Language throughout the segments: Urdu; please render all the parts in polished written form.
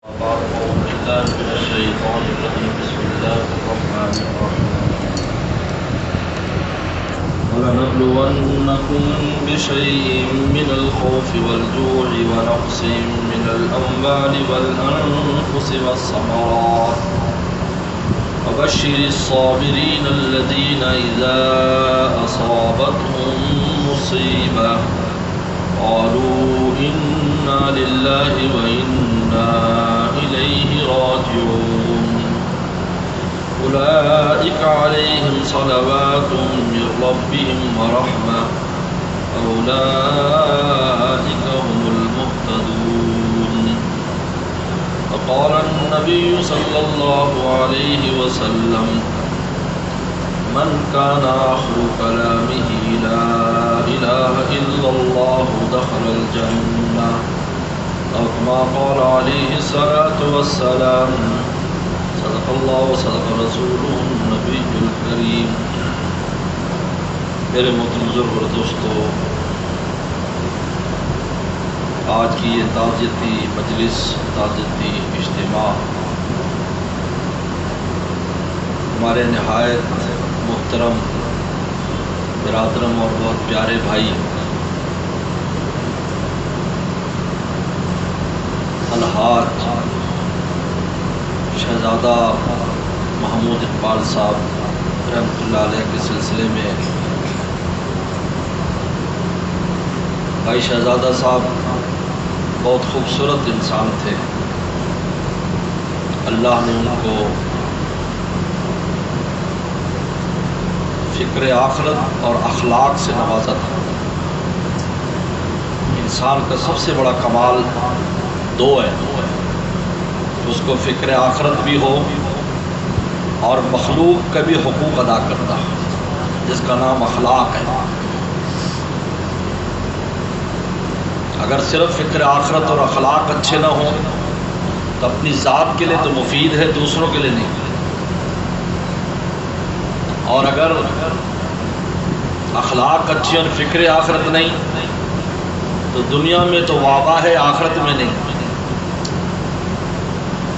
أعوذ بالله من الشيطان الرجيم بسم الله الرحمن الرحيم ولنبلونكم بشيء من الخوف والجوع ونقص من الأموال والأنفس والثمرات وبشر الصابرين الذين إذا أصابتهم مصيبة قالوا إنا لله وإنا إليه راجعون أولئك عليهم صلوات من ربهم ورحمة أولئك هم المهتدون. وقال النبي صلى الله عليه وسلم من كان آخر كلامه لا إله إلا الله دخل الجنة أو كما قال عليه الصلاة والسلام. صدق الله وصدق رسوله النبي الكريم. میرے محترم بزرگ اور دوستو، آج کی یہ تعزیتی مجلس، تعزیتی اجتماع ہمارے نہایت محترم برادرم اور بہت پیارے بھائی الحاج شہزادہ محمود اقبال صاحب رحمۃ اللہ علیہ کے سلسلے میں بھائی شہزادہ صاحب بہت خوبصورت انسان تھے. اللہ نے ان کو فکر آخرت اور اخلاق سے نوازا تھا. انسان کا سب سے بڑا کمال دو ہے، اس کو فکر آخرت بھی ہو اور مخلوق کا بھی حقوق ادا کرتا، جس کا نام اخلاق ہے. اگر صرف فکر آخرت اور اخلاق اچھے نہ ہوں تو اپنی ذات کے لیے تو مفید ہے، دوسروں کے لیے نہیں. اور اگر اخلاق اچھی اور فکر آخرت نہیں تو دنیا میں تو وابا ہے، آخرت میں نہیں.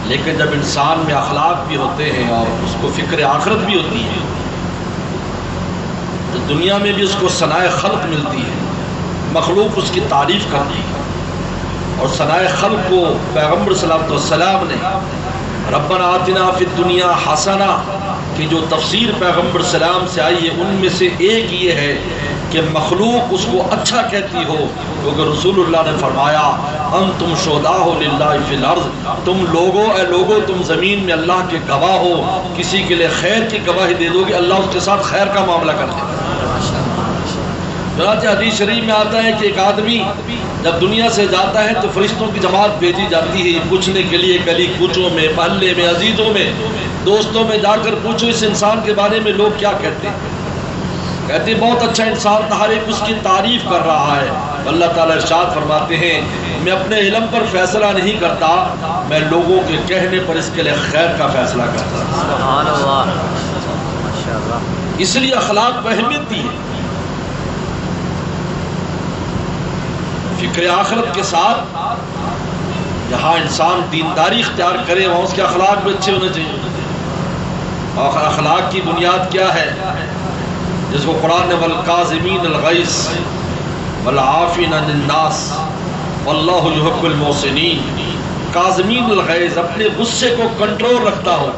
لیکن جب انسان میں اخلاق بھی ہوتے ہیں اور اس کو فکر آخرت بھی ہوتی ہے تو دنیا میں بھی اس کو ثناء خلق ملتی ہے، مخلوق اس کی تعریف کرتی ہے. اور ثناء خلق کو پیغمبر صلی اللہ علیہ وسلم نے ربنا آتنا فی الدنیا حسنہ کی جو تفسیر پیغمبر سلام سے آئی ہے، ان میں سے ایک یہ ہے کہ مخلوق اس کو اچھا کہتی ہو، کیونکہ رسول اللہ نے فرمایا انتم شہداء للہ فی الارض، تم لوگوں اے لوگوں تم زمین میں اللہ کے گواہ ہو. کسی کے لیے خیر کی گواہی دے دو گے، اللہ اس کے ساتھ خیر کا معاملہ کر دے گا. چنانچہ حدیث شریف میں آتا ہے کہ ایک آدمی جب دنیا سے جاتا ہے تو فرشتوں کی جماعت بھیجی جاتی ہے یہ پوچھنے کے لیے، گلی کوچوں میں، محلے میں، عزیزوں میں، دوستوں میں جا کر پوچھو اس انسان کے بارے میں لوگ کیا کہتے ہیں. کہتے ہیں بہت اچھا انسان تھا، ہر ایک اس کی تعریف کر رہا ہے. اللہ تعالیٰ ارشاد فرماتے ہیں میں اپنے علم پر فیصلہ نہیں کرتا، میں لوگوں کے کہنے پر اس کے لیے خیر کا فیصلہ کرتا. سبحان اللہ، ماشاءاللہ. اس لیے اخلاق کو اہمیت دی ہے. فکر آخرت کے ساتھ جہاں انسان دینداری اختیار کرے وہاں اس کے اخلاق بھی اچھے ہونے چاہیے. اور اخلاق کی بنیاد کیا ہے؟ جس کو قرآن نے والکاظمین الغیظ والعافین عن الناس واللہ یحب المحسنین. کاظمین الغیظ، اپنے غصے کو کنٹرول رکھتا ہو،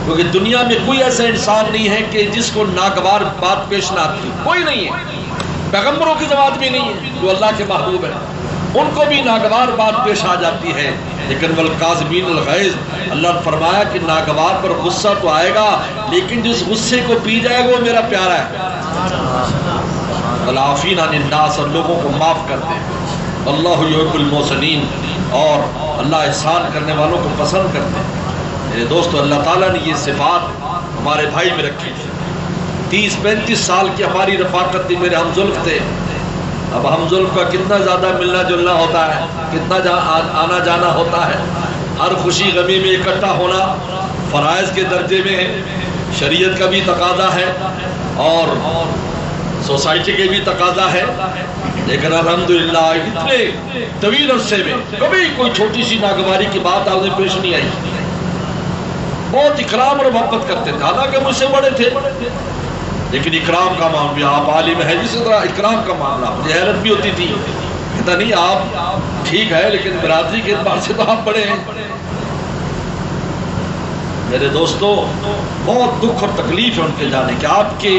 کیونکہ دنیا میں کوئی ایسا انسان نہیں ہے کہ جس کو ناگوار بات پیش نہ آتی، کوئی نہیں ہے. پیغمبروں کی جماعت بھی نہیں ہے جو اللہ کے محبوب ہیں، ان کو بھی ناگوار بات پیش آ جاتی ہے. لیکن والکاظمین الغیظ، اللہ نے فرمایا کہ ناگوار پر غصہ تو آئے گا لیکن جس غصے کو پی جائے گا وہ میرا پیارا ہے. والعافین عن الناس، اور لوگوں کو معاف کرتے ہیں. اللہ یحب المحسنین، اور اللہ احسان کرنے والوں کو پسند کرتے ہیں. میرے دوستو، اللہ تعالیٰ نے یہ صفات ہمارے بھائی میں رکھی. 30-35 سال کی ہماری رفاقت تھی، میرے ہم زلف تھے. اب ہم زلف کا کتنا زیادہ ملنا جلنا ہوتا ہے، کتنا آنا جانا ہوتا ہے. ہر خوشی غمی میں اکٹھا ہونا فرائض کے درجے میں ہے، شریعت کا بھی تقاضا ہے. اور سوسائٹی کے بھی تقاضا ہے، لیکن الحمدللہ اتنے طویل عرصے میں کبھی کوئی چھوٹی سی ناگواری کی بات آگے پیش نہیں آئی۔ بہت اکرام اور محبت کرتے تھے، حالانکہ مجھ سے بڑے تھے، لیکن اکرام کا معاملہ، آپ عالم ہے، جس طرح اکرام کا معاملہ مجھے حیرت بھی ہوتی تھی، کہتا نہیں آپ ٹھیک ہے لیکن برادری کے اعتبار سے تو آپ بڑے ہیں۔ میرے دوستو، بہت دکھ اور تکلیف ہے ان کے جانے کہ آپ کے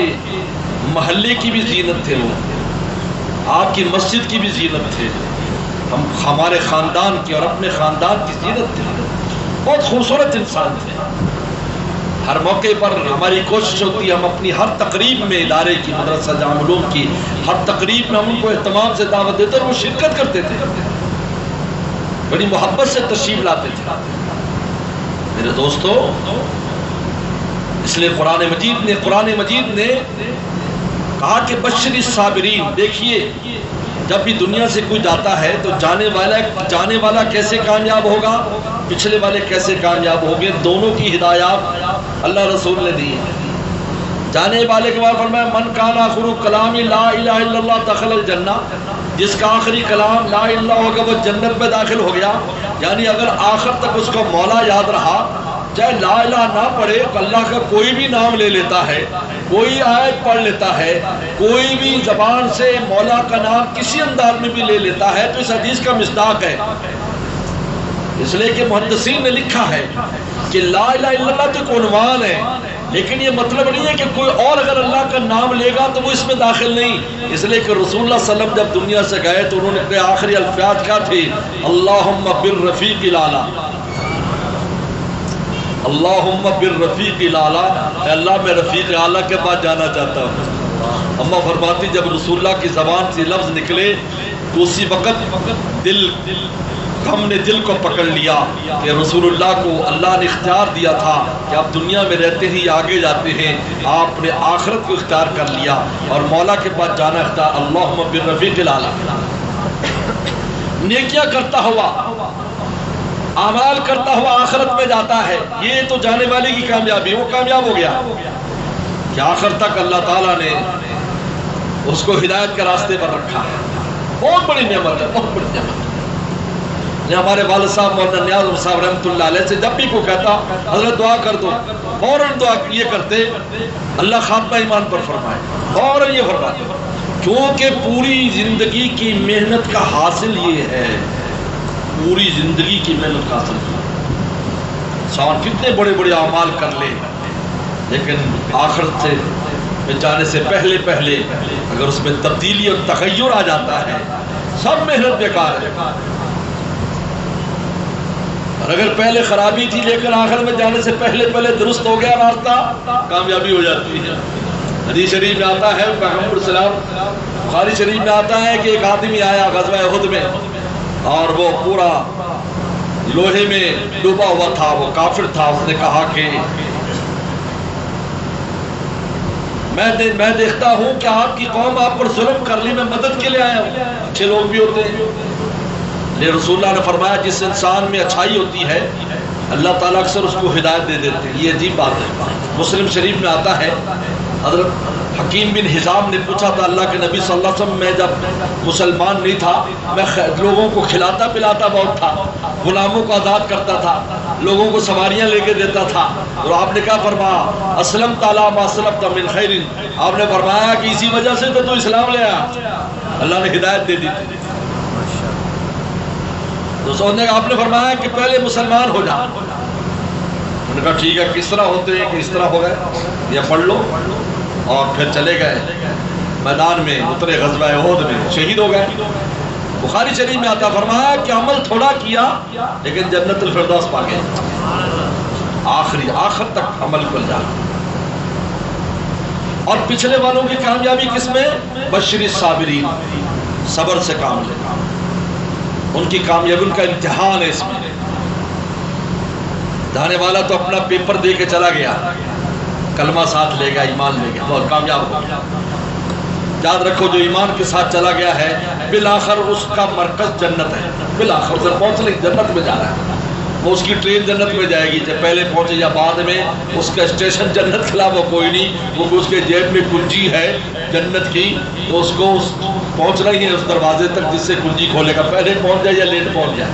محلے کی بھی زینت تھے، وہ آپ کی مسجد کی بھی زینت تھے، ہمارے خاندان کی اور اپنے خاندان کی زینت تھے، بہت خوبصورت انسان تھے۔ ہر موقع پر ہماری کوشش ہوتی ہے ہم اپنی ہر تقریب میں، ادارے کی، مدرسہ جامع العلوم کی ہر تقریب میں ہم ان کو اہتمام سے دعوت دیتے اور وہ شرکت کرتے تھے، بڑی محبت سے تشریف لاتے تھے۔ میرے دوستو، اس لیے قرآن مجید نے کہا کہ بشر الصابرین، دیکھیے جب بھی دنیا سے کوئی جاتا ہے تو جانے والا کیسے کامیاب ہوگا، پچھلے والے کیسے کامیاب ہوں گے، دونوں کی ہدایات اللہ رسول نے دی ہے۔ جانے والے کے بعد فرمایا من کان آخر کلام لا الہ الا اللہ دخل الجنہ، جس کا آخری کلام لا الہ الا اللہ ہوگا وہ جنت میں داخل ہو گیا۔ یعنی اگر آخر تک اس کو مولا یاد رہا، چاہے لا الہ نہ پڑھے، اللہ کا کوئی بھی نام لے لیتا ہے، کوئی آیت پڑھ لیتا ہے، کوئی بھی زبان سے مولا کا نام کسی انداز میں بھی لے لیتا ہے، تو اس حدیث کا مصداق ہے۔ اس لیے کہ محدثین نے لکھا ہے کہ لا الہ الا اللہ تو ایک عنوان ہے، لیکن یہ مطلب نہیں ہے کہ کوئی اور اگر اللہ کا نام لے گا تو وہ اس میں داخل نہیں۔ اس لیے کہ رسول اللہ صلی اللہ علیہ وسلم جب دنیا سے گئے تو انہوں نے آخری الفاظ کیا تھی؟ اللہم بالرفیق الاعلیٰ، اللہم بالرفیق الاعلیٰ، اے اللہ میں رفیق اعلیٰ کے پاس جانا چاہتا ہوں۔ اماں فرماتی جب رسول اللہ کی زبان سے لفظ نکلے تو اسی وقت ہم نے دل کو پکڑ لیا کہ رسول اللہ کو اللہ نے اختیار دیا تھا کہ آپ دنیا میں رہتے ہی آگے جاتے ہیں، آپ نے آخرت کو اختیار کر لیا اور مولا کے پاس جانا اختیار۔ اللہم بالرفیق الاعلیٰ، نیکیاں کرتا ہوا، اعمال کرتا ہوا آخرت میں جاتا ہے، یہ تو جانے والے کی کامیابی، وہ کامیاب ہو گیا کہ آخر تک اللہ تعالیٰ نے اس کو ہدایت کے راستے پر رکھا ہے۔ بہت بڑی نعمت ہے، بہت بڑی نعمت ہے۔ ہمارے والد صاحب مولانا نیاز صاحب رحمۃ اللہ علیہ سے جب بھی کوئی کہتا حضرت دعا کر دو، فوراً دعا یہ کرتے اللہ خاتمہ ایمان پر فرمائے، فوراً یہ فرماتے، کیونکہ پوری زندگی کی محنت کا حاصل یہ ہے، پوری زندگی کی محنت کا حاصل انسان کتنے بڑے بڑے اعمال کر لے، لیکن آخرت سے جانے سے پہلے اگر اس میں تبدیلی اور تغیر آ جاتا ہے سب محنت بیکار ہے۔ اور اگر پہلے خرابی تھی لیکن آخر میں جانے سے پہلے درست ہو گیا راستہ، کامیابی ہو جاتی ہے۔ حدیث شریف میں آتا ہے، پیغمبر صلی اللہ علیہ وسلم، بخاری شریف میں آتا ہے کہ ایک آدمی آیا غزوہ احد میں اور وہ پورا لوہے میں ڈوبا ہوا تھا، وہ کافر تھا۔ اس نے کہا کہ میں دیکھتا ہوں کہ آپ کی قوم آپ پر ظلم کر لی، میں مدد کے لیے آیا ہوں۔ اچھے لوگ بھی ہوتے ہیں، لیکن رسول اللہ نے فرمایا جس انسان میں اچھائی ہوتی ہے اللہ تعالیٰ اکثر اس کو ہدایت دے دیتے ہیں۔ یہ عجیب بات ہے۔ مسلم شریف میں آتا ہے، حضرت حکیم بن حزام نے پوچھا تھا اللہ کے نبی صلی اللہ علیہ وسلم، میں جب مسلمان نہیں تھا میں لوگوں کو کھلاتا پلاتا بہت تھا، غلاموں کو آزاد کرتا تھا، لوگوں کو سواریاں لے کے دیتا تھا، اور آپ نے کیا فرمایا؟ اسلم تعالیٰ ما اسلمت من خیر، آپ نے فرمایا کہ اسی وجہ سے تو اسلام لے آیا، اللہ نے ہدایت دے دی تھی۔ تو آپ نے فرمایا کہ پہلے مسلمان ہو جا۔ انہوں نے کہا ٹھیک ہے، کس طرح ہوتے ہیں کہ اس طرح ہو گئے، یہ پڑھ لو، اور پھر چلے گئے میدان میں، اترے غزوہ احد میں، شہید ہو گئے۔ بخاری شریف میں آتا، فرمایا کہ عمل تھوڑا کیا لیکن جنت الفردوس پا گئے، آخر تک عمل کر جا۔ اور پچھلے والوں کی کامیابی کس میں؟ بشر الصابرین، صبر سے کام لے، ان کی کامیابی ان کا امتحان ہے اس میں۔ جانے والا تو اپنا پیپر دے کے چلا گیا، کلمہ ساتھ لے گا، ایمان لے گا، بہت کامیاب ہو گیا۔ یاد رکھو جو ایمان کے ساتھ چلا گیا ہے بالآخر اس کا مرکز جنت ہے، بالآخر ادھر پہنچنے جنت میں جا رہا ہے۔ وہ اس کی ٹرین جنت میں جائے گی، جب پہلے پہنچے یا بعد میں، اس کا اسٹیشن جنت کے علاوہ کوئی نہیں، وہ اس کے جیب میں کنجی ہے جنت کی، تو اس کو پہنچنا ہی ہے اس دروازے تک جس سے کنجی کھولے گا، پہلے پہنچ جائے یا لیٹ پہنچ جائے۔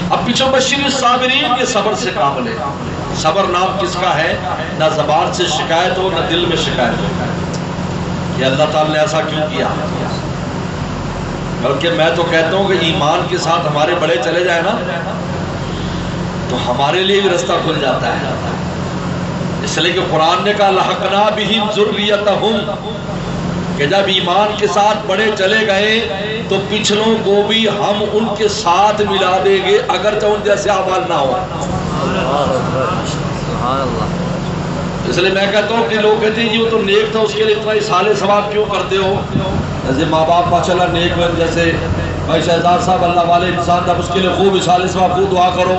اب پیچھو بشیر الصابرین، یہ صبر سے کامل ہے۔ صبر نام کس کا ہے؟ نہ زبان سے شکایت ہو، نہ دل میں شکایت ہو کہ اللہ تعالیٰ نے ایسا کیوں کیا، بلکہ میں تو کہتا ہوں کہ ایمان کے ساتھ ہمارے بڑے چلے جائیں نا تو ہمارے لیے بھی رستہ کھل جاتا ہے، اس لیے کہ قرآن نے کہا لحقنا بہم ذریتہم، کہ جب ایمان کے ساتھ بڑے چلے گئے تو پچھلوں کو بھی ہم ان کے ساتھ ملا دیں گے اگرچہ ان جیسے اعمال نہ ہو۔ اس لیے میں کہتا ہوں کہ لوگ کہتے ہیں یہ تو نیک تھا اس کے لیے اتنا اصحال ثواب کیوں کرتے ہو؟ جیسے ماں باپ ماشاءاللہ نیک بن، جیسے بھائی شہزاد صاحب اللہ والے انسان تھا، اس کے لیے خوب اصحال ثواب خوب دعا کرو،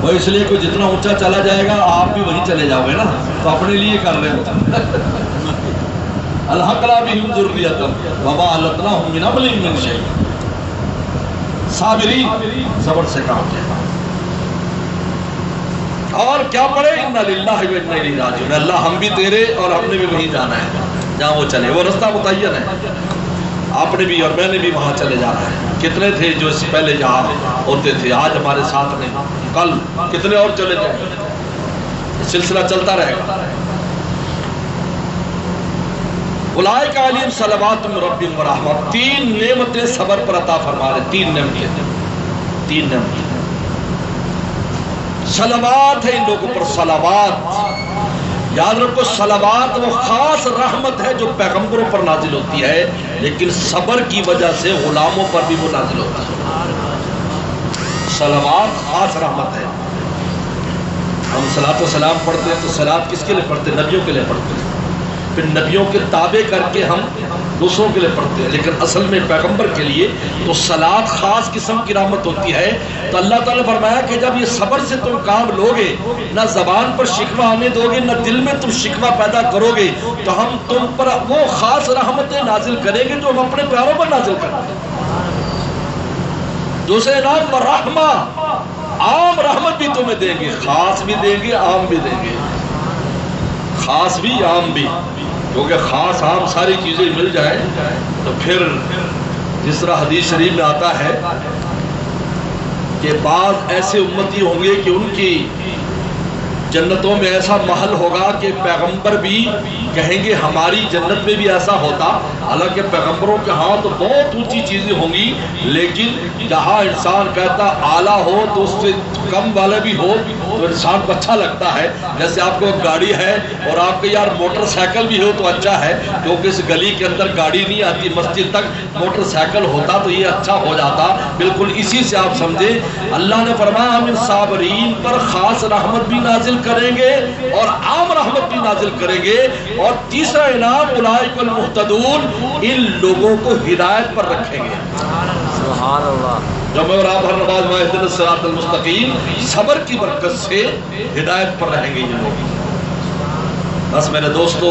وہ اس لیے کہ جتنا اونچا چلا جائے گا آپ بھی وہیں چلے جاؤ گے نا، تو اپنے لیے کر رہے ہو۔ الحقنا بہم ذریتہم وما التناہم من عملہم من شیء۔ صابرین، صبر سے کام لے۔ اور کیا پڑھے؟ انا للہ و انا الیہ راجعون، اللہ ہم بھی تیرے اور ہم نے بھی وہیں جانا ہے جہاں وہ چلے، وہ رستہ متعین ہے، آپ نے بھی اور میں نے بھی وہاں چلے جانا ہے۔ کتنے تھے جو اس سے پہلے جہاں ہوتے تھے، آج ہمارے ساتھ نہیں، کل کتنے اور چلے جائیں گے، سلسلہ چلتا رہے گا۔ اولئک علیہم صلوات من ربہم ورحمہ، تین نعمتیں صبر پر عطا فرما رہے، تین نعمتیں، صلوات ہے ان لوگوں پر، صلوات یاد رکھو، صلوات وہ خاص رحمت ہے جو پیغمبروں پر نازل ہوتی ہے، لیکن صبر کی وجہ سے غلاموں پر بھی وہ نازل ہوتی ہے۔ صلوات خاص رحمت ہے۔ ہم صلاۃ و سلام پڑھتے ہیں تو صلاۃ کس کے لیے پڑھتے ہیں؟ نبیوں کے لیے پڑھتے ہیں، پھر نبیوں کے تابع کر کے ہم دوسروں کے لیے پڑھتے ہیں، لیکن اصل میں پیغمبر کے لیے تو صلاۃ خاص قسم کی رحمت ہوتی ہے۔ تو اللہ تعالیٰ نے فرمایا کہ جب یہ صبر سے تم کام لوگے، نہ زبان پر شکوہ آنے دو گے، نہ دل میں تم شکوہ پیدا کرو گے، تو ہم تم پر وہ خاص رحمتیں نازل کریں گے جو ہم اپنے پیاروں پر نازل کرتے ہیں۔ دوسرے نام رحمہ، عام رحمت بھی تمہیں دیں گے، خاص بھی دیں گے، عام بھی دیں گے، خاص بھی عام بھی، کیونکہ خاص عام ساری چیزیں مل جائیں تو پھر جس طرح حدیث شریف میں آتا ہے کہ بعض ایسے امتی ہوں گے کہ ان کی جنتوں میں ایسا محل ہوگا کہ پیغمبر بھی کہیں گے ہماری جنت میں بھی ایسا ہوتا، حالانکہ پیغمبروں کے ہاں تو بہت اونچی چیزیں ہوں گی، لیکن جہاں انسان کہتا اعلیٰ ہو تو اس سے کم والا بھی ہو تو انسان کو اچھا لگتا ہے۔ جیسے آپ کو گاڑی ہے اور آپ کو یار موٹر سائیکل بھی ہو تو اچھا ہے، کیونکہ اس گلی کے اندر گاڑی نہیں آتی، مسجد تک موٹر سائیکل ہوتا تو یہ اچھا ہو جاتا۔ بالکل اسی سے آپ سمجھیں اللہ نے فرمایا ہم ان صابرین پر خاص رحمت بھی نازل کریں گے اور عام رحمت بھی نازل کریں گے۔ اور تیسرا انعام اولئک المہتدون، ان لوگوں کو ہدایت پر رکھیں گے۔ سبحان اللہ۔ جب میں اور آپ ہر نماز میں اہدنا الصراط المستقیم، صبر کی برکت سے ہدایت پر رہیں گے یہ لوگ۔ بس میرے دوستو،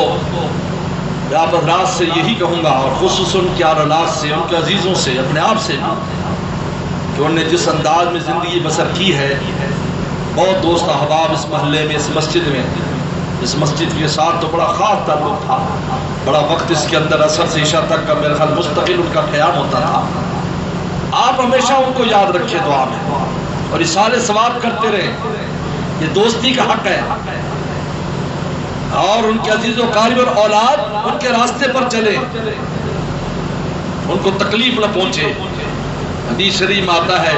میں آپ حضرات سے یہی کہوں گا، اور خصوصاً ان کے اولاد سے، ان کے عزیزوں سے، اپنے آپ سے بھی، کہ انہوں نے جس انداز میں زندگی بسر کی ہے، بہت دوست احباب اس محلے میں، اس مسجد میں، اس مسجد کے ساتھ تو بڑا خاص تعلق تھا، بڑا وقت اس کے اندر عصر سے عشاء تک کا میرے خیال مستقل ان کا قیام ہوتا تھا۔ آپ ہمیشہ ان کو یاد رکھیں دعا میں اور اصحال ثواب کرتے رہیں، یہ دوستی کا حق ہے، اور ان کے عزیز و قریب اور اولاد ان کے راستے پر چلیں، ان کو تکلیف نہ پہنچے۔ حدیث شریف میں آتا ہے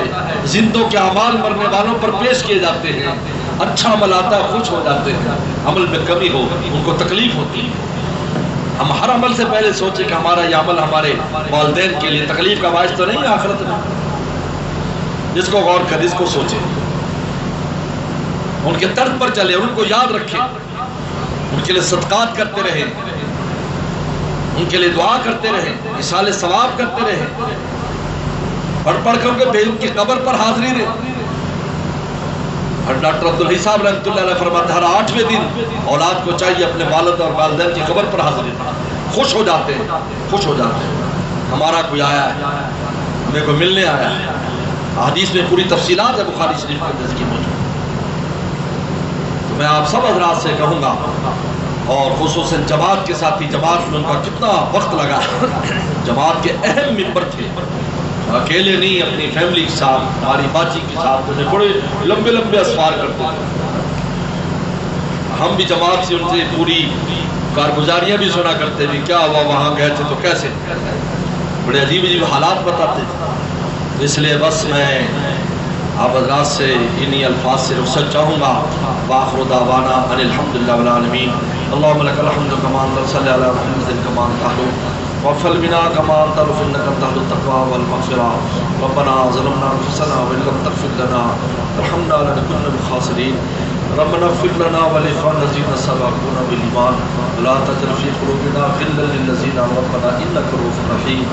زندوں کے اعمال مرنے والوں پر پیش کیے جاتے ہیں، اچھا عمل آتا ہے خوش ہو جاتے ہیں، عمل میں کمی ہو ان کو تکلیف ہوتی ہے۔ ہم ہر عمل سے پہلے سوچیں کہ ہمارا یہ عمل ہمارے والدین کے لیے تکلیف کا باعث تو نہیں ہے آخرت میں، جس کو غور کریں، اس کو سوچیں، ان کے طرز پر چلیں، ان کو یاد رکھیں، ان کے لیے صدقات کرتے رہیں، ان کے لیے دعا کرتے رہیں، اصحال ثواب کرتے رہیں، پڑھ پڑھ کر ان کی قبر پر حاضری رہیں۔ اور ڈاکٹر عبدالحی صاحب رحمۃ اللہ علیہ فرماتے ہیں ہر 8ویں دن اولاد کو چاہیے اپنے والد اور والدین کی قبر پر حاضری رہے، خوش ہو جاتے ہیں، خوش ہو جاتے ہیں، ہمارا کوئی آیا ہے، ہمیں کوئی ملنے آیا ہے، حدیث میں پوری تفصیلات ہے بخاری شریف کے اندر کی موجود. تو میں آپ سب حضرات سے کہوں گا، اور خصوصاً جماعت کے ساتھی، جماعت میں ان کا کتنا وقت لگا، جماعت کے اہم ممبر تھے، اکیلے نہیں، اپنی فیملی کے ساتھ، ہماری باجی کے ساتھ انہیں بڑے لمبے لمبے اسفار کرتے تھے. ہم بھی جماعت سے ان سے پوری کارگزاریاں بھی سنا کرتے بھی، کیا ہوا وہاں گئے تھے تو کیسے، بڑے عجیب عجیب حالات بتاتے تھے. اس لیے بس میں آپ حضرات سے انہی الفاظ سے رخصت چاہوں گا. وآخر دعوانا ان الحمدللہ رب العالمین. اللہم لک الحمد کما انت صلی علی محمد کما تحلو وفل بنا کما انت انک تحل التقوی والمغفرہ. ربنا ظلمنا انفسنا وان لم تغفر لنا وارحمنا لنکن من الخاسرین. ربنا اغفر لنا ولاخواننا الذین سبقونا بالایمان ولا تجعل فی قلوبنا غلا للذین آمنوا ربنا انک رؤوف رحیم.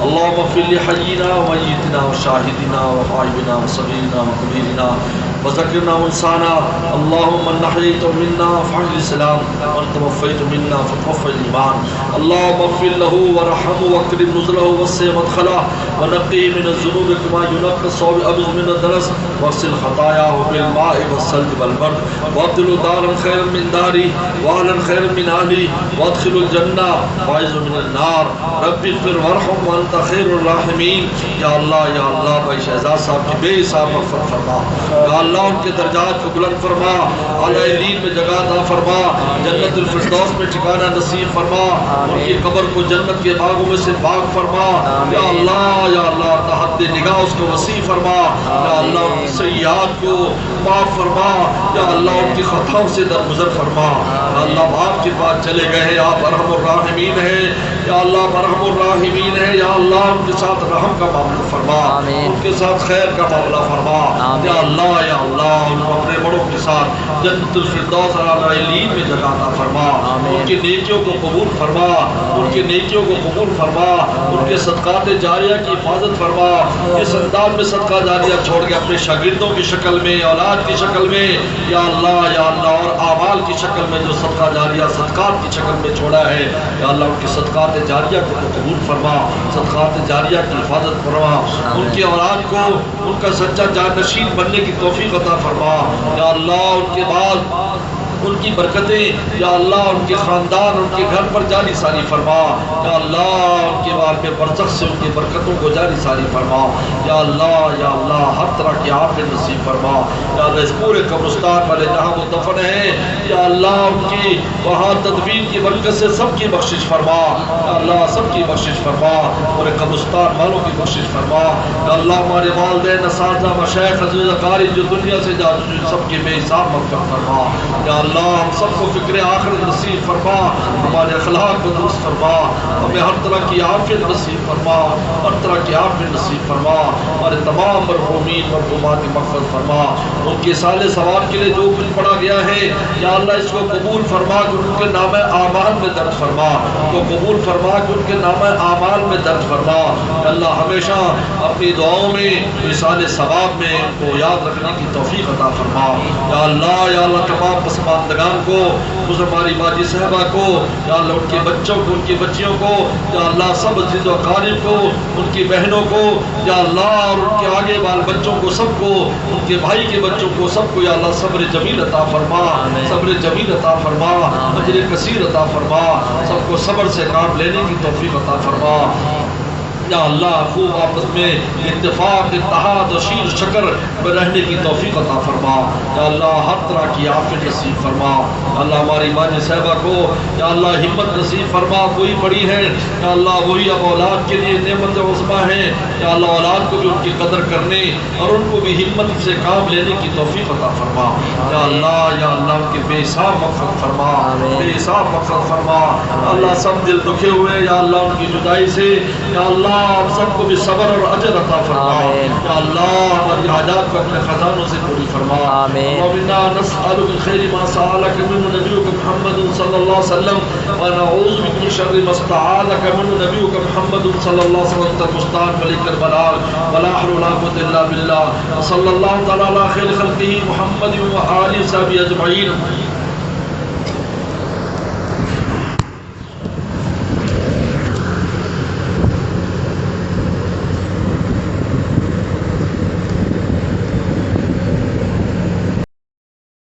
اللهم اغفر لحينا وميتنا وشاهدنا وغائبنا وصغيرنا وكبيرنا وذكرنا وانسانا. اللهم من احييت منا فاحيي الاسلام ومن توفيت منا فتوفى الايمان. اللهم اغفر له وارحمه واكرم نزله ووسع مدخله ونقيه من الذنوب كما ينقى الثوب الابيض من الدنس واغسل خطاياه بالماء والثلج والبرد وابدله دارا خيرا من داري واهلا خيرا من اهلي وادخل الجنه واعذه من النار. رب اغفر وارحم وانت خیر الراحمین. یا اللہ بھائی شہزاد صاحب کی بے حساب مغفرت فرما. یا اللہ ان کے درجات کو بلند فرما، اعلیٰ علین میں جگہ عطا فرما، جنت الفردوس میں ٹھکانہ نصیب فرما، ان کی قبر کو جنت کے باغوں میں سے پاک فرما. یا اللہ تحت نگاہ اس کو وسیع فرما. یا اللہ ان کی سیئات کو معاف فرما. یا اللہ ان کی خطاؤں سے درگزر فرما. یا اللہ آپ کے پاس چلے گئے، آپ ارحم الراحمین ہیں. یا اللہ ارحم الراحمین ہے. یا اللہ ان کے ساتھ رحم کا معاملہ فرما، ان کے ساتھ خیر کا معاملہ فرما. یا اللہ ان کو اپنے بڑوں کے ساتھ جنت الفردوس اعلیٰ علین میں جگہ عطا فرما. ان کی نیکیوں کو قبول فرما، ان کی نیکیوں کو قبول فرما. ان کے صدقات جاریہ کی حفاظت فرما. اس انداز میں صدقہ جاریہ چھوڑ کے اپنے شاگردوں کی شکل میں، اولاد کی شکل میں، یا اللہ اور اعمال کی شکل میں جو صدقہ جاریہ صدقات کی شکل میں چھوڑا ہے، یا اللہ ان کے صدقات جاریہ کو قبول فرما، صدقات جاریہ کی حفاظت فرما. ان کی اولاد کو ان کا سچا جانشین بننے کی توفیق عطا فرما. یا اللہ ان کے بعد ان کی برکتیں، یا اللہ ان کے خاندان، ان کے گھر پر جاری ساری فرما. یا اللہ ان کے بعد میں برزخ سے ان کی برکتوں کو جاری ساری فرما. یا اللہ ہر طرح کی عافیت نصیب فرما. یا اللہ اس پورے قبرستان والے جہاں وہ دفن ہیں، یا اللہ ان کی وہاں تدفین کی برکت سے سب کی بخشش فرما. یا اللہ سب کی بخشش فرما، پورے قبرستان والوں کی بخشش فرما. یا اللہ ہمارے والدین، اساتذہ، مشائخ، عزیز اقارب جو دنیا سے جا چکے سب کی بے حساب مغفرت فرما. یا اللہ ہم سب کو فکر آخرت نصیب فرما، ہمارے اخلاق کو درست فرما، ہمیں ہر طرح کی عافیت نصیب فرما، ہر طرح کی عافیت نصیب فرما. ہمارے تمام مرحومین مرحومات کی مغفرت فرما. ان کے سال ثواب کے لیے جو کچھ پڑھا گیا ہے، یا اللہ اس کو قبول فرما کہ ان کے نام اعمال میں درج فرما، ان کو قبول فرما کہ ان کے نام اعمال میں درج فرما. یا اللہ ہمیشہ اپنی دعاؤں میں سال ثواب میں ان کو یاد رکھنے کی توفیق عطا فرما. یا اللہ تمام پسماندگان کو، اس ہماری باجی صاحبہ کو، یا اللہ ان کے بچوں کو، ان کی بچیوں کو، یا اللہ سب عزیز و اقارب کو، ان کی بہنوں کو، یا اللہ اور ان کے آگے بال بچوں کو، سب کو، ان کے بھائی کے بچوں کو، سب کو یا اللہ صبر جمیل عطا فرما، صبر جمیل عطا فرما، اجر کثیر عطا فرما. سب کو صبر سے کام لینے کی توفیق عطا فرما. یا اللہ خوب آپس میں اتفاق، اتحاد و شیر شکر میں رہنے کی توفیق عطا فرما. یا اللہ ہر طرح کی عافیت نصیب فرما. یا اللہ ہماری باجی صاحبہ کو یا اللہ ہمت نصیب فرما. کوئی پڑی ہے یا اللہ وہی اب اولاد کے لیے نعمت عظمیٰ ہے. یا اللہ اولاد کو بھی ان کی قدر کرنے اور ان کو بھی ہمت سے کام لینے کی توفیق عطا فرما. یا اللہ ان کے بے حساب مغفرت فرما، بے حساب مغفرت فرما. اللہ سب دل دکھے ہوئے یا اللہ ان کی جدائی سے، یا اللہ آپ سب کو بھی صبر اور اجر عطا فرما. یا اللہ ہماری حاجات کو اپنے خزانوں سے پوری فرما. وَمِنَّا نَسْأَلُ بِالْخَيْرِ مَا سَأَلَكَ مِنْهُ نَبِيُّكَ مُحَمَّدٌ صلی اللہ علیہ وسلم وَنَعُوذُ بِكَ مِنْ شَرِّ مَا اسْتَعَاذَكَ مِنْهُ نَبِيُّكَ مُحَمَّدٌ صلی اللہ علیہ وسلم المستعان ملك البلاغ ولا حول ولا قوة إلا بالله. وصلى الله تعالى على خير خلقه محمد وآله وصحبه أجمعين.